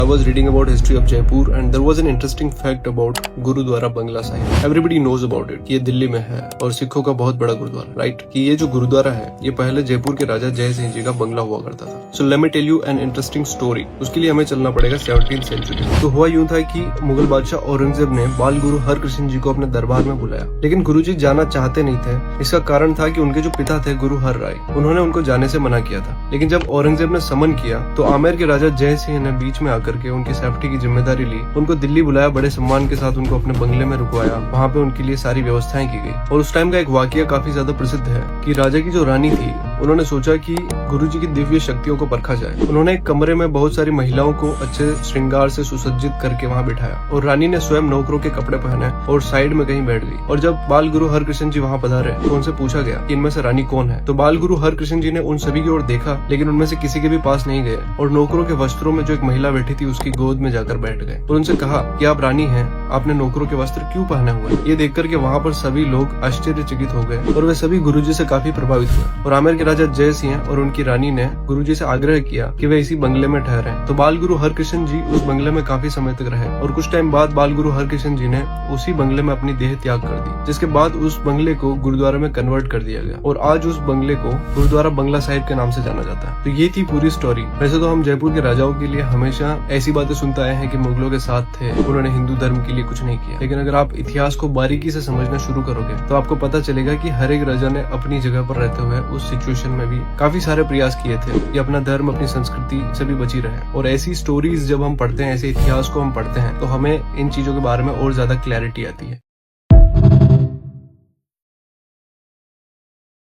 I was reading about history of Jaipur and there was an interesting fact about gurdwara Bangla Sahib. Everybody knows about it. ये दिल्ली में है और सिखों का बहुत बड़ा गुरुद्वारा, राइट? कि ये जो गुरुद्वारा है ये पहले जयपुर के राजा जय सिंह जी का बंगला हुआ करता था. So let me tell you an interesting story. उसके लिए हमें चलना पड़ेगा 17th सेंचुरी. तो हुआ यूं था कि मुगल बादशाह औरंगजेब ने बाल गुरु हरकृष्ण जी को अपने दरबार में बुलाया, लेकिन गुरुजी जाना चाहते नहीं थे. इसका कारण था कि उनके जो पिता थे गुरु हर राय, उन्होंने उनको जाने से मना किया था. लेकिन जब औरंगजेब ने समन किया तो आमेर के राजा जय सिंह ने बीच में आकर के उनकी सेफ्टी की जिम्मेदारी ली. उनको दिल्ली बुलाया, बड़े सम्मान के साथ उनको अपने बंगले में रुकवाया. वहाँ पे उनके लिए सारी व्यवस्थाएं की गई. और उस टाइम का एक वाकया काफी ज्यादा प्रसिद्ध है कि राजा की जो रानी थी उन्होंने सोचा कि गुरुजी की दिव्य शक्तियों को परखा जाए. उन्होंने एक कमरे में बहुत सारी महिलाओं को अच्छे श्रृंगार से सुसज्जित करके वहाँ बिठाया और रानी ने स्वयं नौकरों के कपड़े पहने और साइड में कहीं बैठ गई. और जब बाल गुरु हरकृष्ण जी वहाँ पधारे तो उनसे पूछा गया कि इनमें से रानी कौन है. तो बाल गुरु हरकृष्ण जी ने उन सभी की ओर देखा, लेकिन उनमें से किसी के भी पास नहीं गए और नौकरों के वस्त्रों में जो एक महिला बैठी थी उसकी गोद में जाकर बैठ गए और उनसे कहा कि आप रानी हैं, आपने नौकरों के वस्त्र क्यों पहने हुए. ये देख करके वहाँ पर सभी लोग आश्चर्यचकित हो गए और वे सभी गुरुजी से काफी प्रभावित हुए. और आमेर के राजा जय सिंह और उनकी रानी ने गुरुजी से आग्रह किया कि वे इसी बंगले में ठहरे. तो बाल गुरु हरकृष्ण जी उस बंगले में काफी समय तक रहे और कुछ टाइम बाद बाल गुरु हरकृष्ण जी ने उसी बंगले में अपनी देह त्याग कर दी, जिसके बाद उस बंगले को गुरुद्वारा में कन्वर्ट कर दिया गया और आज उस बंगले को गुरुद्वारा बंगला साहिब के नाम से जाना जाता है. तो ये थी पूरी स्टोरी. वैसे तो हम जयपुर के राजाओं के लिए हमेशा ऐसी बातें सुनते आए हैं कि मुगलों के साथ थे, उन्होंने हिंदू धर्म के लिए कुछ नहीं किया. लेकिन अगर आप इतिहास को बारीकी से समझना शुरू करोगे तो आपको पता चलेगा कि हर एक राजा ने अपनी जगह पर रहते हुए उस सिचुएशन में भी काफी सारे प्रयास किए थे कि अपना धर्म अपनी संस्कृति से भी बची रहे. और ऐसी स्टोरीज जब हम पढ़ते हैं, ऐसे इतिहास को हम पढ़ते हैं तो हमें इन चीजों के बारे में और ज्यादा क्लैरिटी आती है.